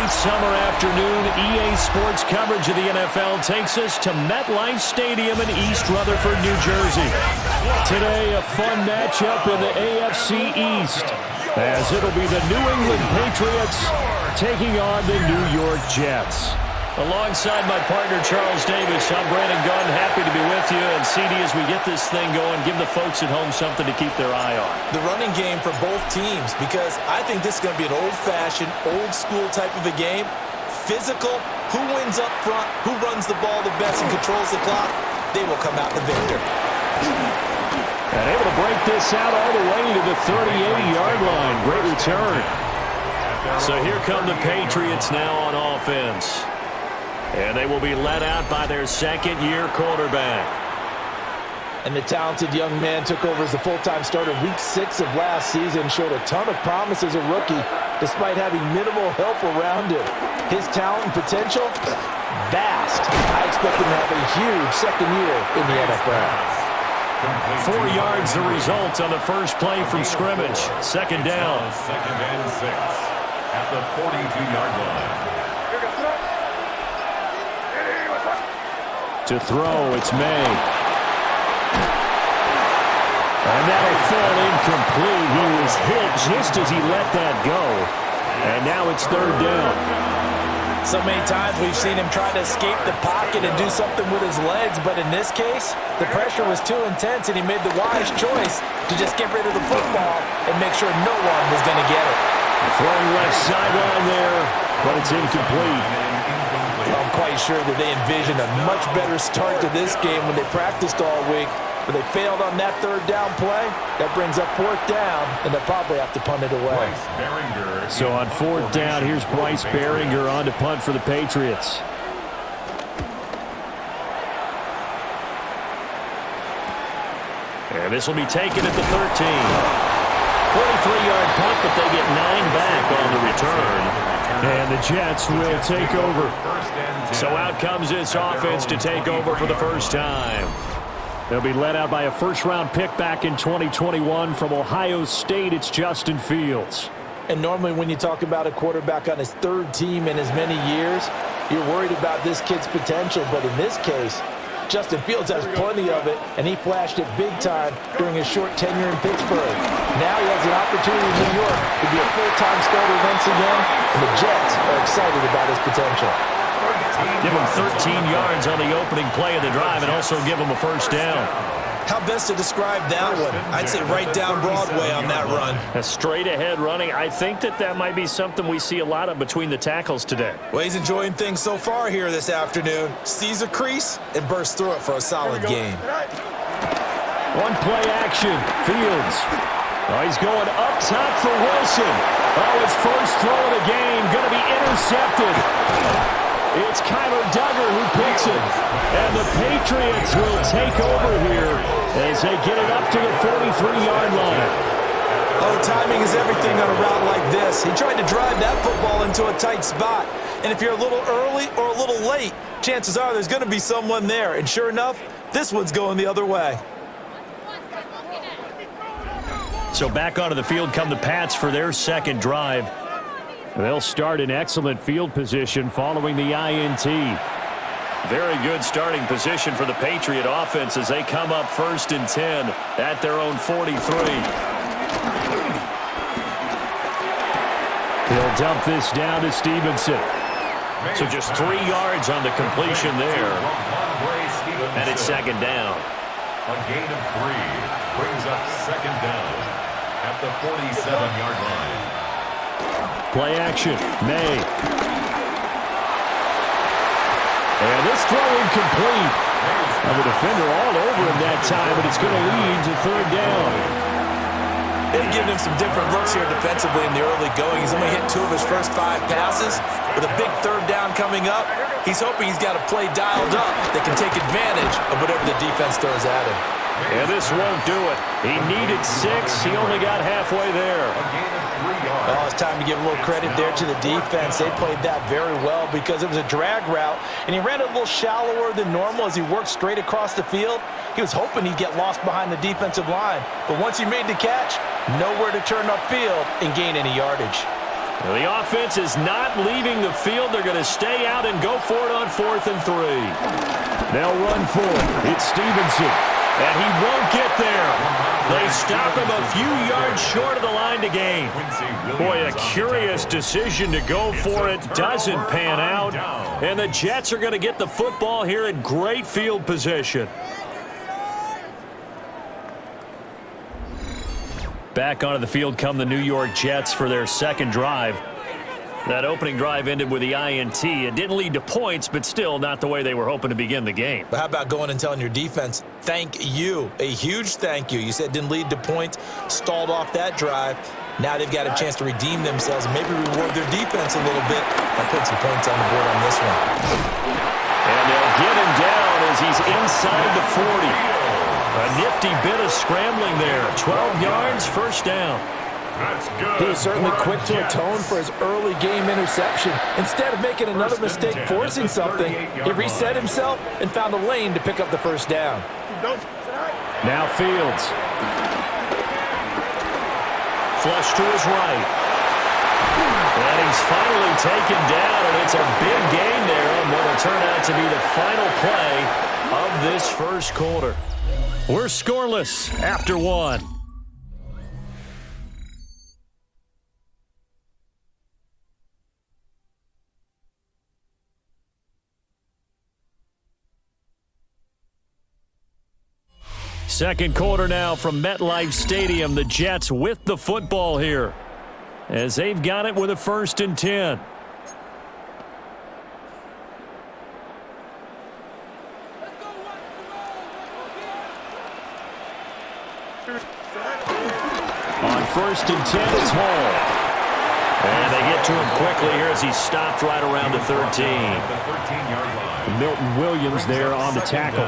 late summer afternoon, EA Sports coverage of the NFL takes us to MetLife Stadium in East Rutherford, New Jersey. Today, a fun matchup in the AFC East, as it'll be the New England Patriots taking on the New York Jets. Alongside my partner, Charles Davis, I'm Brandon Gunn. Happy to be with you. And CD, as we get this thing going, give the folks at home something to keep their eye on. The running game for both teams, because I think this is going to be an old-fashioned, old-school type of a game. Physical, who wins up front, who runs the ball the best and controls the clock, they will come out the victor. And able to break this out all the way to the 38-yard line. Great return. So here come the Patriots now on offense. And they will be led out by their second-year quarterback. And the talented young man took over as the full-time starter week 6 of last season, showed a ton of promise as a rookie, despite having minimal help around him. His talent and potential, vast. I expect him to have a huge second year in the NFL. 4 yards the result on the first play from scrimmage. Second down. Second and 6 at the 42-yard line. To throw, it's May. And that'll fall incomplete. He was hit just as he let that go. And now it's third down. So many times we've seen him try to escape the pocket and do something with his legs, but in this case, the pressure was too intense and he made the wise choice to just get rid of the football and make sure no one was going to get it. Throwing left sideline there, but it's incomplete. I'm quite sure that they envisioned a much better start to this game when they practiced all week, but they failed on that third down play. That brings up fourth down, and they'll probably have to punt it away. So on fourth down, here's Bryce Baringer on to punt for the Patriots. And this will be taken at the 13. 43-yard punt, but they get 9 back on the return. And the Jets will take over. So out comes this offense to take over for the first time. They'll be led out by a first-round pick back in 2021 from Ohio State. It's Justin Fields. And normally when you talk about a quarterback on his third team in as many years, you're worried about this kid's potential. But in this case, Justin Fields has plenty of it, and he flashed it big time during his short tenure in Pittsburgh. Now he has an opportunity in New York to be a full-time starter once again, and the Jets are excited about his potential. Give him 13 yards on the opening play of the drive and also give him a first down. How best to describe that one? I'd say right down Broadway on that run. A straight-ahead running. I think that might be something we see a lot of between the tackles today. Well, he's enjoying things so far here this afternoon. Sees a crease and bursts through it for a solid game. One play action. Fields. Oh, he's going up top for Wilson. Oh, his first throw of the game going to be intercepted. It's Kyler Duggar who picks it. And the Patriots will take over here as they get it up to the 43-yard line. Oh, timing is everything on a route like this. He tried to drive that football into a tight spot. And if you're a little early or a little late, chances are there's going to be someone there. And sure enough, this one's going the other way. So back onto the field come the Pats for their second drive. They'll start in excellent field position following the INT. Very good starting position for the Patriot offense as they come up 1st and 10 at their own 43. He'll dump this down to Stevenson. So just 3 yards on the completion there. And it's second down. A gain of 3 brings up second down at the 47-yard line. Play action, May. And this throw incomplete. And the defender all over him that time, but it's going to lead to third down. They've given him some different looks here defensively in the early going. He's only hit 2 of his first 5 passes. With a big third down coming up, he's hoping he's got a play dialed up that can take advantage of whatever the defense throws at him. And this won't do it. He needed 6. He only got halfway there. Oh, it's time to give a little credit there to the defense. They played that very well because it was a drag route, and he ran it a little shallower than normal as he worked straight across the field. He was hoping he'd get lost behind the defensive line, but once he made the catch, nowhere to turn upfield and gain any yardage. The offense is not leaving the field. They're going to stay out and go for it on 4th and 3. They'll run for it. It's Stevenson. And he won't get there. They stop him a few yards short of the line to gain. Boy, a curious decision to go for it. Doesn't pan out. And the Jets are going to get the football here in great field position. Back onto the field come the New York Jets for their second drive. That opening drive ended with the INT. It didn't lead to points, but still not the way they were hoping to begin the game. But how about going and telling your defense, thank you, a huge thank you. You said it didn't lead to points, stalled off that drive. Now they've got a chance to redeem themselves and maybe reward their defense a little bit by putting some points on the board on this one. And they'll get him down as he's inside the 40. A nifty bit of scrambling there. 12 yards, first down. That's good. He was certainly quick to atone for his early game interception. Instead of making another mistake forcing something, he reset himself and found a lane to pick up the first down. Now Fields. Flush to his right. And he's finally taken down, and it's a big gain there on what will turn out to be the final play of this first quarter. We're scoreless after one. Second quarter now from MetLife Stadium. The Jets with the football here as they've got it with a 1st and 10. On 1st and 10, it's Hall. And they get to him quickly here as he's stopped right around the 13. Milton Williams there on the tackle.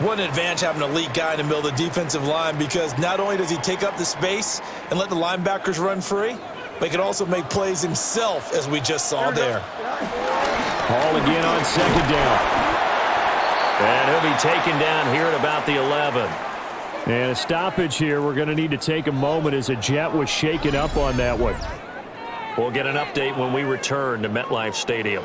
What an advantage having an elite guy in the middle of the defensive line, because not only does he take up the space and let the linebackers run free, but he can also make plays himself, as we just saw there. Hall again on 2nd down. And he'll be taken down here at about the 11. And a stoppage here. We're going to need to take a moment as a Jet was shaken up on that one. We'll get an update when we return to MetLife Stadium.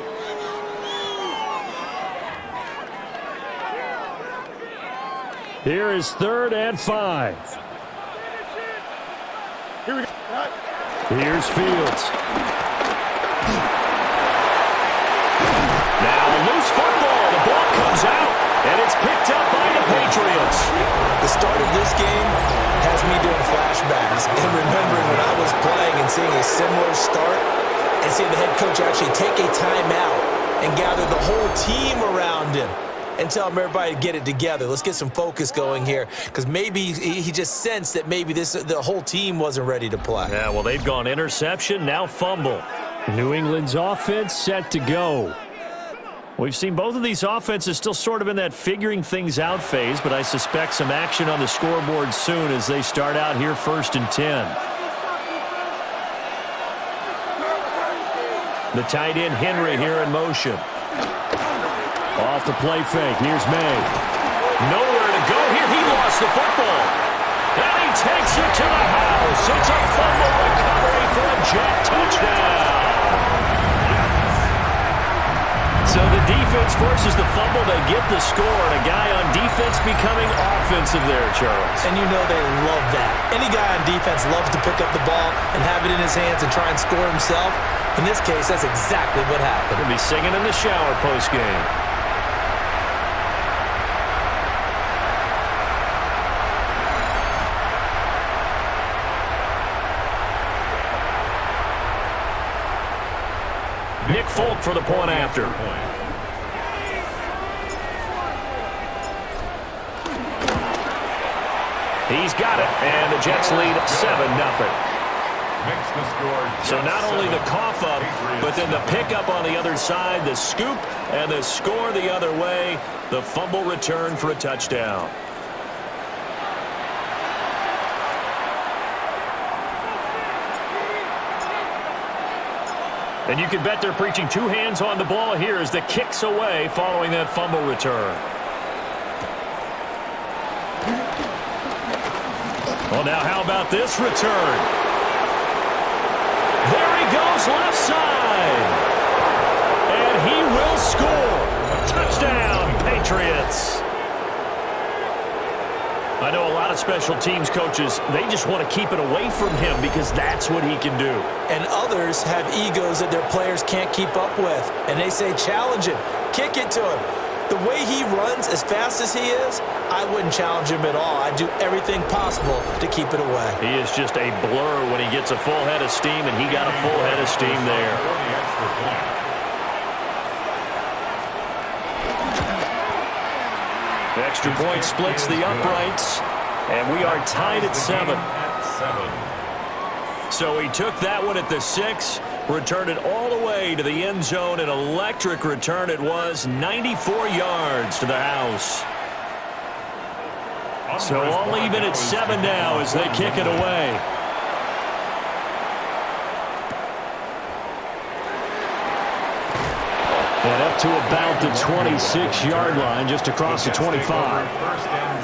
Here is 3rd and 5. Here we go. Here's Fields. Now a loose football. The ball comes out, and it's picked up by the Patriots. The start of this game has me doing flashbacks and remembering when I was playing and seeing a similar start and seeing the head coach actually take a timeout and gather the whole team around him and tell him everybody to get it together. Let's get some focus going here, because maybe he just sensed that maybe the whole team wasn't ready to play. Yeah, well, they've gone interception, now fumble. New England's offense set to go. We've seen both of these offenses still sort of in that figuring things out phase, but I suspect some action on the scoreboard soon as they start out here 1st and 10. The tight end Henry here in motion. Off the play fake. Here's May. Nowhere to go here. He lost the football. And he takes it to the house. It's a fumble recovery for a Jet touchdown. So the defense forces the fumble. They get the score. And a guy on defense becoming offensive there, Charles. And you know they love that. Any guy on defense loves to pick up the ball and have it in his hands and try and score himself. In this case, that's exactly what happened. He'll be singing in the shower post-game. Nick Folk for the point after. He's got it, and the Jets lead 7-0. So not only the cough up, but then the pickup on the other side, the scoop, and the score the other way, the fumble return for a touchdown. And you can bet they're preaching two hands on the ball here as the kick's away following that fumble return. Well, now how about this return? There his left side. And he will score. Touchdown, Patriots. I know a lot of special teams coaches, they just want to keep it away from him because that's what he can do. And others have egos that their players can't keep up with. And they say, challenge him, kick it to him. The way he runs as fast as he is, I wouldn't challenge him at all. I'd do everything possible to keep it away. He is just a blur when he gets a full head of steam, and he got a full head of steam there. The extra point splits the uprights, and we are tied at 7. So he took that one at the 6, returned it all the way to the end zone. An electric return it was, 94 yards to the house. So all even at 7 now as they kick it away. And up to about the 26-yard line, just across the 25.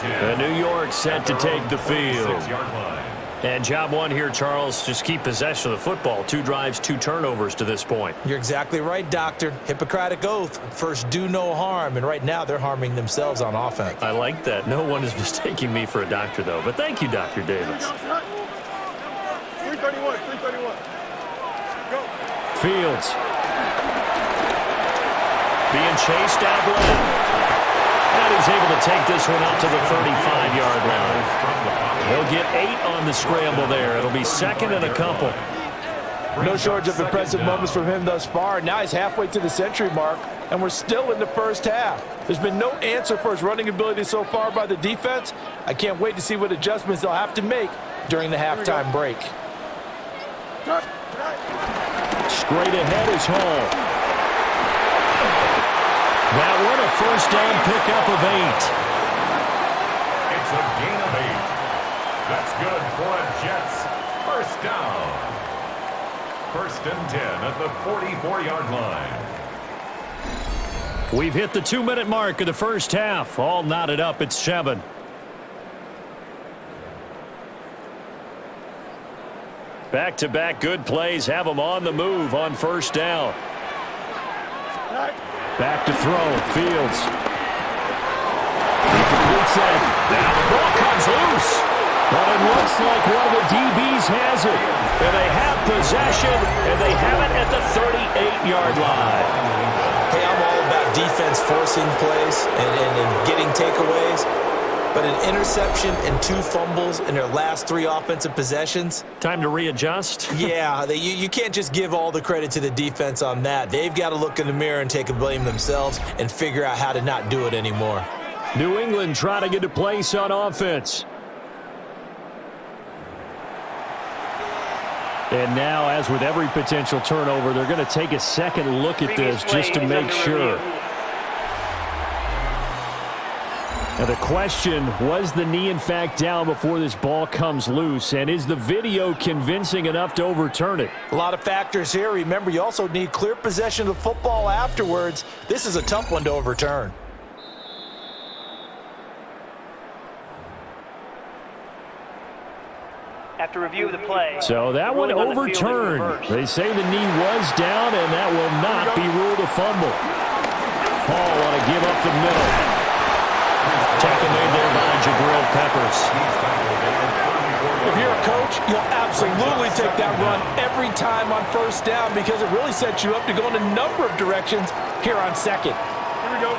And New York set to take the field. And job one here, Charles, just keep possession of the football. 2 drives, 2 turnovers to this point. You're exactly right, Doctor. Hippocratic oath. First, do no harm. And right now, they're harming themselves on offense. I like that. No one is mistaking me for a doctor, though. But thank you, Dr. Davis. 331, 331. Go. Fields. Being chased out left. And he's able to take this one out to the 35-yard line. He'll get 8 on the scramble there. It'll be second and a couple. No shortage of impressive moments from him thus far. Now he's halfway to the century mark, and we're still in the first half. There's been no answer for his running ability so far by the defense. I can't wait to see what adjustments they'll have to make during the halftime break. Straight ahead is Hall. That one a first down pickup of 8. It's a gain of 8. That's good for a Jets first down. 1st and 10 at the 44-yard line. We've hit the 2-minute mark of the first half. All knotted up at 7. Back-to-back good plays have them on the move on first down. Back to throw. Fields. He completes it. Now the ball comes loose. But it looks like one of the DBs has it. And they have possession, and they have it at the 38-yard line. Hey, I'm all about defense forcing plays and getting takeaways. But an interception and 2 fumbles in their last 3 offensive possessions. Time to readjust. Yeah, you can't just give all the credit to the defense on that. They've got to look in the mirror and take a blame themselves and figure out how to not do it anymore. New England trying to get a place on offense. And now, as with every potential turnover, they're going to take a second look at this just to make sure. Now the question, was the knee in fact down before this ball comes loose? And is the video convincing enough to overturn it? A lot of factors here. Remember, you also need clear possession of the football afterwards. This is a tough one to overturn. After review of the play. So that one overturned. They say the knee was down, and that will not be ruled a fumble. Paul want to give up the middle. Tackle made there by Jabril Peppers. If you're a coach, you'll absolutely take that run every time on first down because it really sets you up to go in a number of directions here on second. Here we go.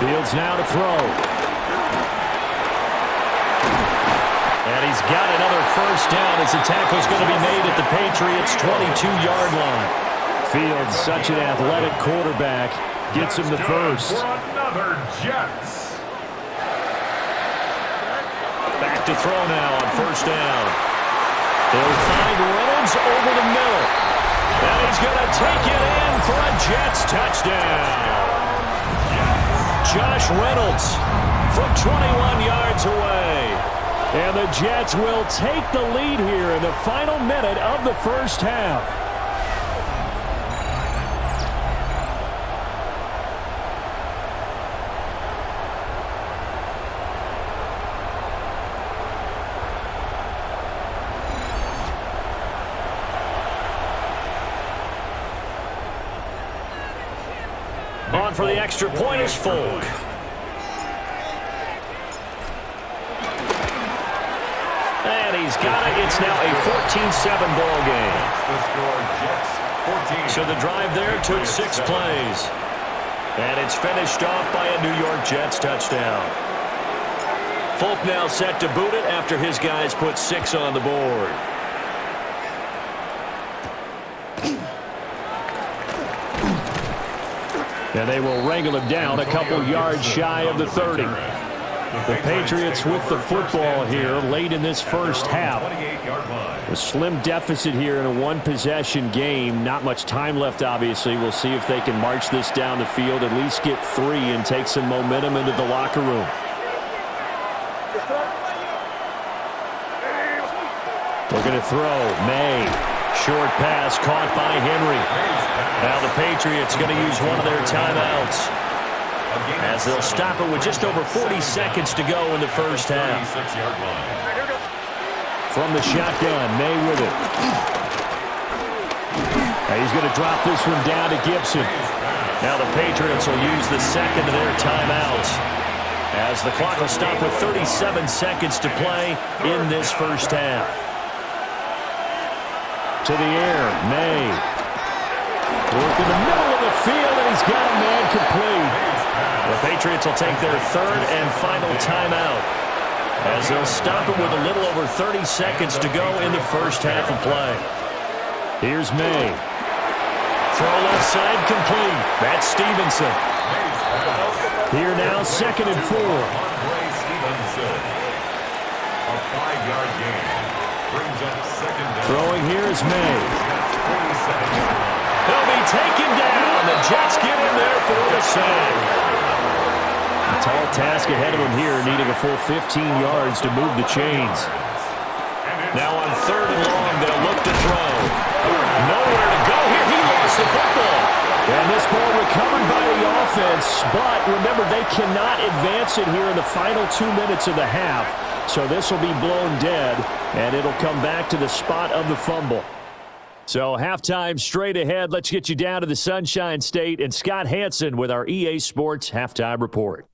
Fields now to throw. And he's got another first down as the tackle's going to be made at the Patriots' 22-yard line. Fields, such an athletic quarterback, gets him the first. For another Jets. Back to throw now on first down. They'll find Reynolds over the middle. And he's going to take it in for a Jets touchdown. Josh Reynolds from 21 yards away. And the Jets will take the lead here in the final minute of the first half. On for the extra point is Folk. And he's got it. It's now a 14-7 ball game. So the drive there took 6 plays. And it's finished off by a New York Jets touchdown. Folk now set to boot it after his guys put 6 on the board. And they will wrangle him down a couple yards shy of the 30. The Patriots with the football here late in this first half. A slim deficit here in a one-possession game. Not much time left, obviously. We'll see if they can march this down the field, at least get 3 and take some momentum into the locker room. We're going to throw. May. Short pass caught by Henry. Now the Patriots going to use one of their timeouts, as they'll stop it with just over 40 seconds to go in the first half. From the shotgun, May with it. Now he's going to drop this one down to Gibson. Now the Patriots will use the second of their timeouts, as the clock will stop with 37 seconds to play in this first half. To the air, May. Work in the middle of the field, and he's got a man complete. The Patriots will take their third and final timeout, as they'll stop it with a little over 30 seconds to go in the first half of play. Here's May. Throw left side complete. That's Stevenson. Here now, 2nd and 4. A 5-yard gain. Brings up 2nd down. Throwing here is May. He'll be taken down. The Jets get in there for the sack. A tall task ahead of him here, needing a full 15 yards to move the chains. Now on 3rd and long, they'll look to throw. Nowhere to go here. He lost the football. And this ball recovered by the offense, but remember, they cannot advance it here in the final 2 minutes of the half. So this will be blown dead, and it'll come back to the spot of the fumble. So halftime straight ahead. Let's get you down to the Sunshine State and Scott Hanson with our EA Sports Halftime Report.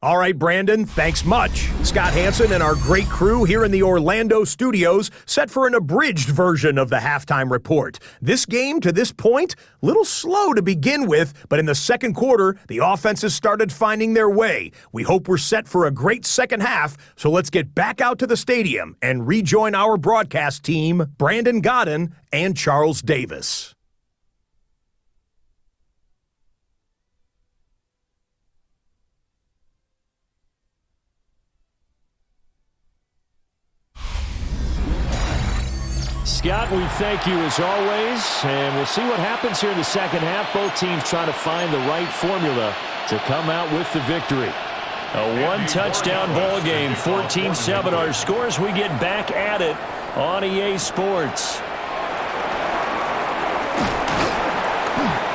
All right, Brandon, thanks much. Scott Hanson and our great crew here in the Orlando studios set for an abridged version of the halftime report. This game, to this point, a little slow to begin with, but in the second quarter, the offenses started finding their way. We hope we're set for a great second half, so let's get back out to the stadium and rejoin our broadcast team, Brandon Godden and Charles Davis. Scott, we thank you as always, and we'll see what happens here in the second half. Both teams trying to find the right formula to come out with the victory. A one-touchdown ball game, 14-7 our scores. We get back at it on EA Sports.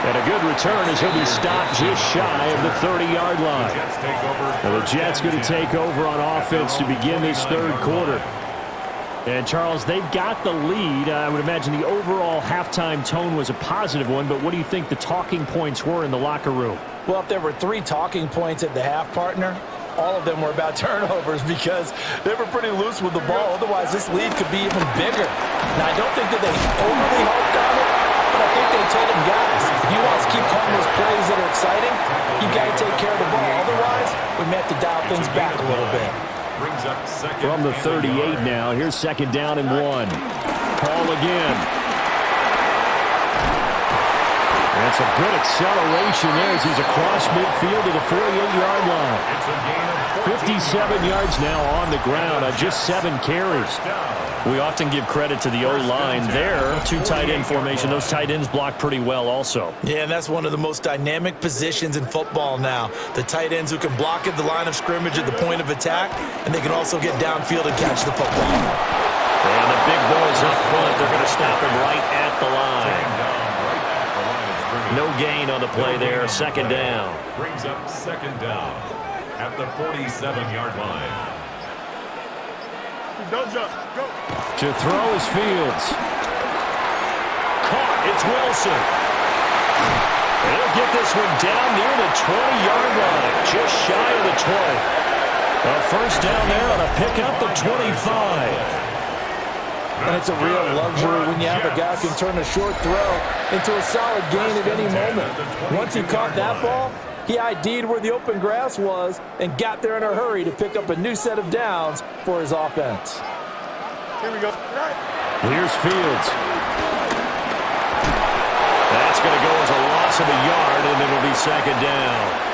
And a good return as he'll be stopped just shy of the 30-yard line. Now the Jets going to take over on offense to begin this third quarter. And, Charles, they've got the lead. I would imagine the overall halftime tone was a positive one, but what do you think the talking points were in the locker room? Well, if there were 3 talking points at the half, partner, all of them were about turnovers because they were pretty loose with the ball. Otherwise, this lead could be even bigger. Now, I don't think that they overly hoped on it, but I think they told them, guys, if you want to keep calling those plays that are exciting, you've got to take care of the ball. Otherwise, we may have to dial things back a little bit. From the 38 now, here's 2nd down and 1. Paul again. That's a good acceleration there as he's across midfield to the 48-yard line. 57 yards now on the ground on just 7 carries. We often give credit to the O-line there. 2 tight end formation. Those tight ends block pretty well also. Yeah, and that's one of the most dynamic positions in football now. The tight ends who can block at the line of scrimmage at the point of attack, and they can also get downfield and catch the football. And the big boys up front, they're going to stop him right at the line. No gain on the play there. 2nd down. Brings up 2nd down at the 47-yard line. Don't jump. Go. To throw is Fields. Caught. It's Wilson. He'll get this one down near the 20-yard line, just shy of the 20. A first down there on a pickup at 25. And it's a real luxury when you have a guy who can turn a short throw into a solid gain at any moment. Once he caught that ball, he ID'd where the open grass was and got there in a hurry to pick up a new set of downs for his offense. Here we go. Here's Fields. That's going to go as a loss of a yard, and it'll be second down.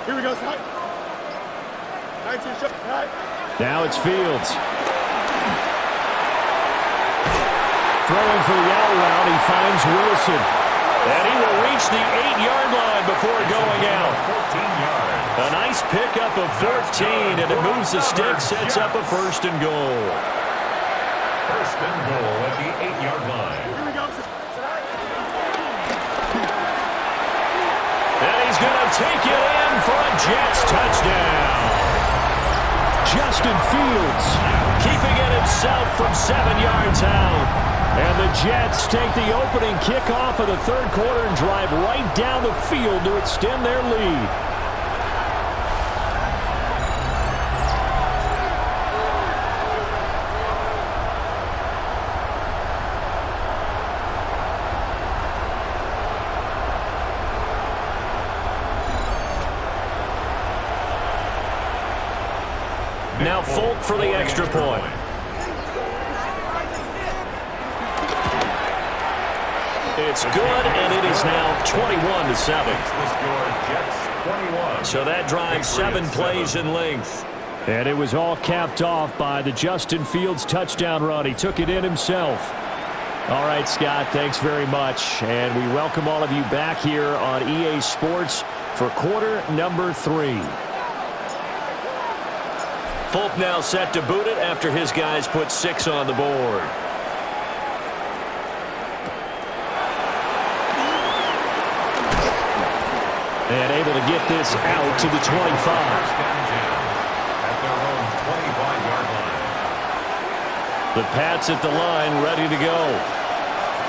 Here we go. Right. 19 shot. Right. Now it's Fields. Throwing for the out route, he finds Wilson. And he will reach the 8-yard line before going out. 14 yards. A nice pickup of 14, and it moves the stick, sets up a first and goal. First and goal at the 8-yard line. Here we go. And he's going to take it in for a Jets touchdown. Justin Fields keeping it himself from 7 yards out. And the Jets take the opening kickoff of the third quarter and drive right down the field to extend their lead. Now Folk for the extra point. It's good, and it is now 21-7. So that drives 7 plays in length. And it was all capped off by the Justin Fields touchdown run. He took it in himself. All right, Scott, thanks very much. And we welcome all of you back here on EA Sports for quarter number 3. Folk now set to boot it after his guys put 6 on the board. And able to get this out to the 25. At their own 25-yard line. The Pats at the line, ready to go.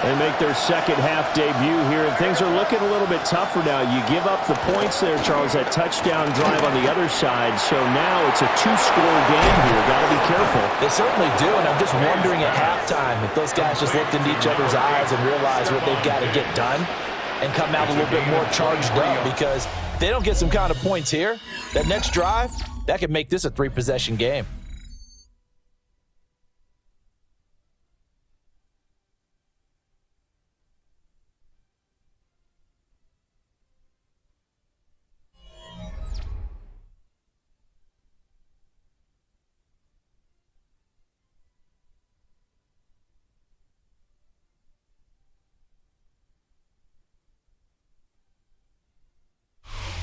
They make their second half debut here, and things are looking a little bit tougher now. You give up the points there, Charles, that touchdown drive on the other side. So now it's a 2-score game here. Got to be careful. They certainly do, and I'm just wondering at halftime if those guys just looked into each other's eyes and realized what they've got to get done and come out a little bit more charged up, because if they don't get some kind of points here, that next drive, that could make this a 3-possession game.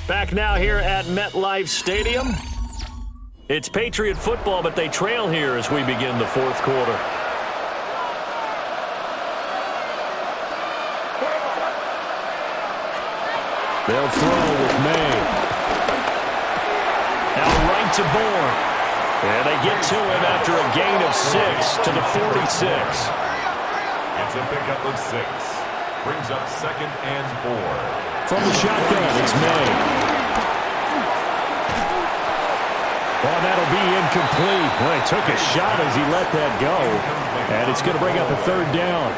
Back now here at MetLife Stadium. It's Patriot football, but they trail here as we begin the fourth quarter. They'll throw with May. Now right to Bourne. And they get to him after a gain of 6 to the 46. It's a pickup of 6. Brings up 2nd and 4. From the shotgun, it's May. Well, that'll be incomplete. Well, he took a shot as he let that go. And it's going to bring up a third down.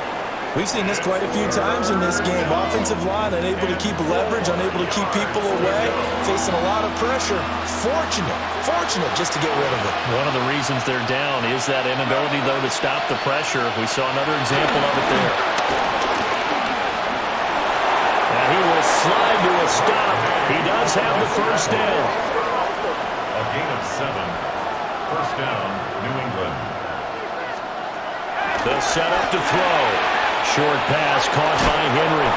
We've seen this quite a few times in this game. Offensive line unable to keep leverage, unable to keep people away, facing a lot of pressure. Fortunate just to get rid of it. One of the reasons they're down is that inability, though, to stop the pressure. We saw another example of it there. And he will slide to a stop. He does have the first down. A gain of 7. First down, New England. They'll set up to throw. Short pass caught by Henry.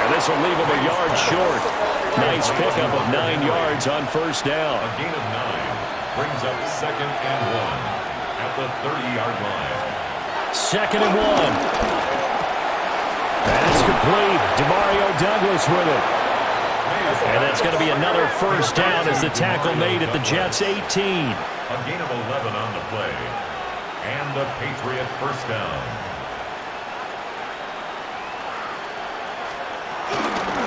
And this will leave him a yard short. Nice pickup of 9 yards on first down. A gain of 9 brings up 2nd and 1 at the 30-yard line. 2nd and 1. That's complete. Demario Douglas with it. And that's going to be another first down as the tackle made at the Jets' 18. A gain of 11 on the play. And the Patriot first down.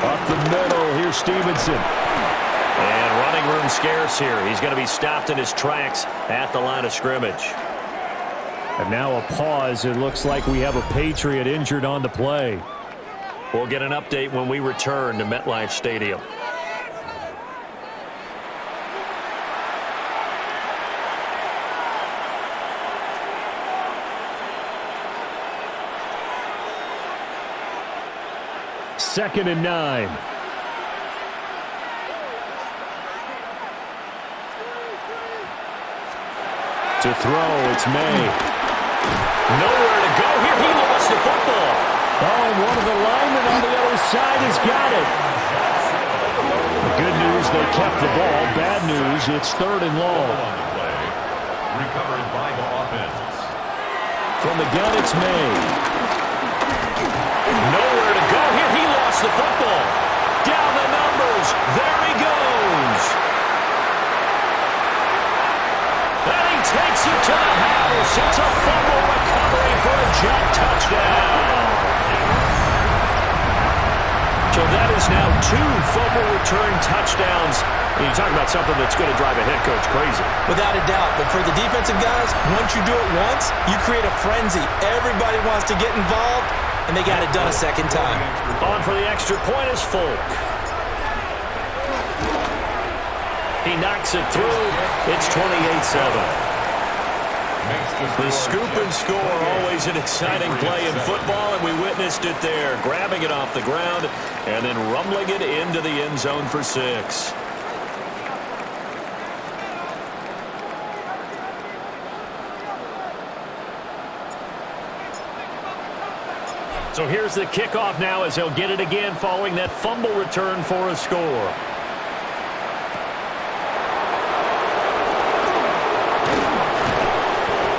Up the middle, here's Stevenson. And running room scarce here. He's going to be stopped in his tracks at the line of scrimmage. And now a pause. It looks like we have a Patriot injured on the play. We'll get an update when we return to MetLife Stadium. Second and 9. To throw, it's May. Nowhere to go here. He lost the football. Oh, and one of the linemen on the other side has got it. Good news, they kept the ball. Bad news, it's third and long. Recovered by the offense. From the gun, it's May. Nowhere to go here. He lost the football. Down the numbers. There he goes. And he takes it to the house. It's a fumble recovery for a jump touchdown. So that is now 2 fumble return touchdowns. You talk about something that's going to drive a head coach crazy. Without a doubt. But for the defensive guys, once you do it once, you create a frenzy. Everybody wants to get involved, and they got it done a second time. On for the extra point is Folk. He knocks it through. It's 28-7. The scoop and score, always an exciting play in football, and we witnessed it there. Grabbing it off the ground and then rumbling it into the end zone for 6. So here's the kickoff now as he'll get it again following that fumble return for a score.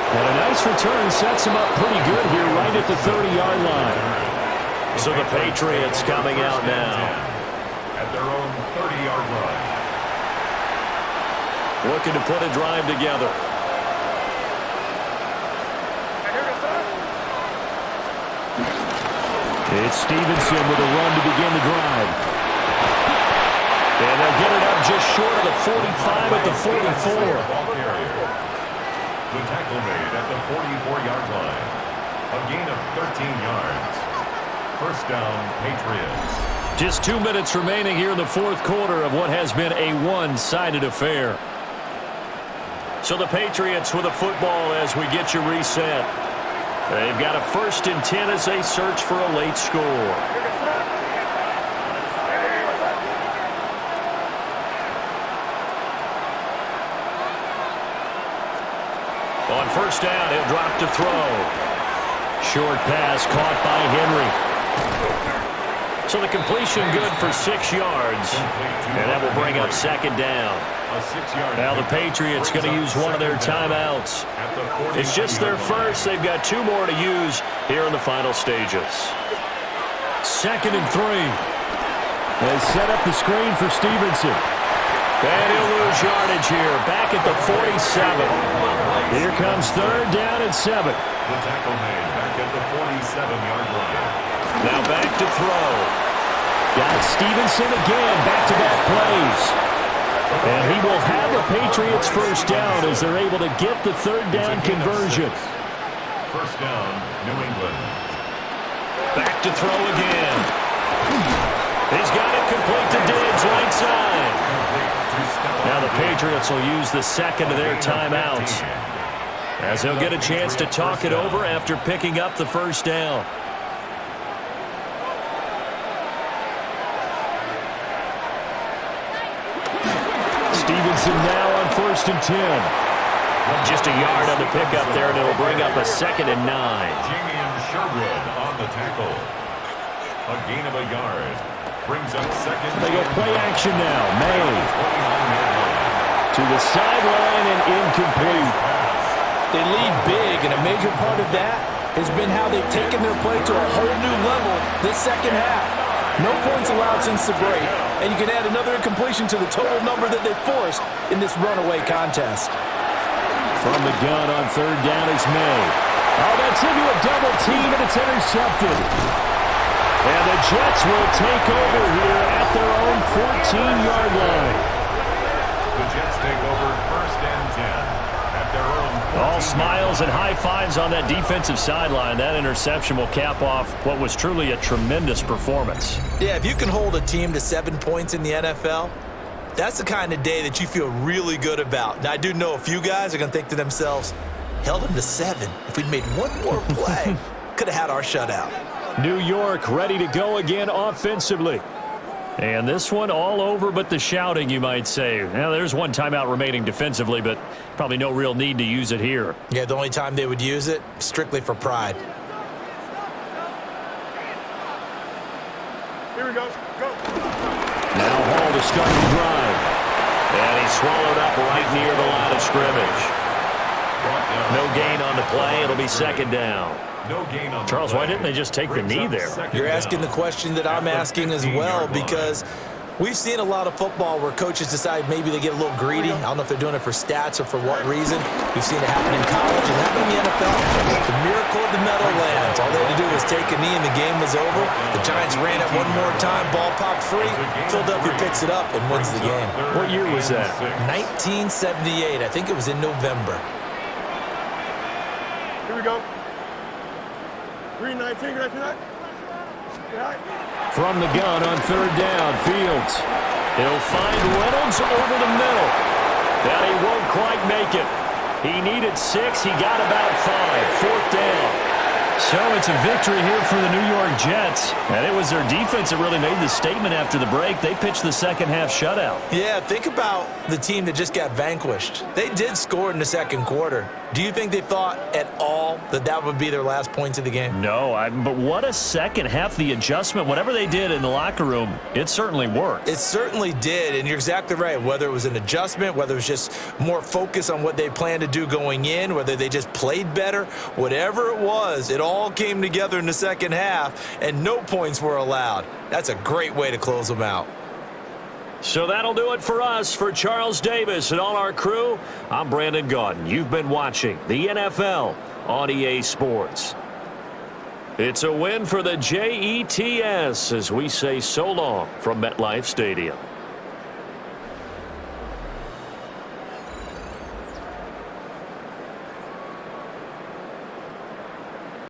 And a nice return sets him up pretty good here right at the 30-yard line. So the Patriots coming out now. At their own 30-yard line. Looking to put a drive together. It's Stevenson with a run to begin the drive. And they'll get it up just short of the 45 at the 44. The tackle made at the 44-yard line. A gain of 13 yards. First down, Patriots. Just 2 minutes remaining here in the fourth quarter of what has been a one-sided affair. So the Patriots with a football as we get you reset. They've got a 1st and 10 as they search for a late score. On first down, he'll drop to throw. Short pass caught by Henry. So the completion good for 6 yards. And that will bring up second down. Now the Patriots going to use one of their timeouts. It's just their first. They've got 2 more to use here in the final stages. 2nd and 3. They set up the screen for Stevenson. And he'll lose yardage here. Back at the 47. Here comes 3rd down and 7. The tackle made back at the 47-yard line. Now back to throw. Got Stevenson again. Back-to-back plays. And he will have the Patriots first down as they're able to get the 3rd down conversion. First down, New England. Back to throw again. He's got it complete to Diggs, right side. Now the Patriots will use the 2nd of their timeouts as they'll get a chance to talk it over after picking up the first down. Stevenson now on 1st and 10. Just a yard on the pickup there, and it'll bring up a 2nd and 9. Jamie Sherwood on the tackle. A gain of a yard. Brings up 2nd. They go play action now. May. To the sideline and incomplete. They lead big, and a major part of that has been how they've taken their play to a whole new level this second half. No points allowed since the break, and you can add another incompletion to the total number that they forced in this runaway contest. From the gun on third down is May. Oh, that's into a double team, and it's intercepted. And the Jets will take over here at their own 14-yard line. The Jets take over first and 10 at their own 14. All smiles and high fives on that defensive sideline. That interception will cap off what was truly a tremendous performance. Yeah, if you can hold a team to 7 points in the NFL, that's the kind of day that you feel really good about. Now, I do know a few guys are going to think to themselves, held them to 7. If we'd made one more play, could have had our shutout. New York ready to go again offensively. And this one all over but the shouting, you might say. Now, there's one timeout remaining defensively, but probably no real need to use it here. Yeah, the only time they would use it, strictly for pride. Here we go. Go. Now Hall to start the drive. And he's swallowed up right near the line of scrimmage. No gain on the play. It'll be second down. No gain on Charles, why didn't they just take the knee there? You're asking the question that I'm asking as well, because we've seen a lot of football where coaches decide maybe they get a little greedy. I don't know if they're doing it for stats or for what reason. We've seen it happen in college and happen in the NFL. The miracle of the Meadowlands. All they had to do was take a knee and the game was over. The Giants ran it one more time. Ball popped free. Philadelphia picks it up and wins the game. What year was that? 1978. I think it was in November. Here we go. 319, good after that. From the gun on third down, Fields. He'll find Reynolds over the middle. And he won't quite make it. He needed 6. He got about 5. Fourth down. So it's a victory here for the New York Jets. And it was their defense that really made the statement after the break. They pitched the second half shutout. Yeah, think about the team that just got vanquished. They did score in the second quarter. Do you think they thought at all that that would be their last points of the game? No, but what a second half. The adjustment, whatever they did in the locker room, it certainly worked. It certainly did, and you're exactly right. Whether it was an adjustment, whether it was just more focus on what they planned to do going in, whether they just played better, whatever it was, it all came together in the second half, and no points were allowed. That's a great way to close them out. So that'll do it for us. For Charles Davis and all our crew, I'm Brandon Gaudin. You've been watching the NFL on EA Sports. It's a win for the Jets as we say so long from MetLife Stadium.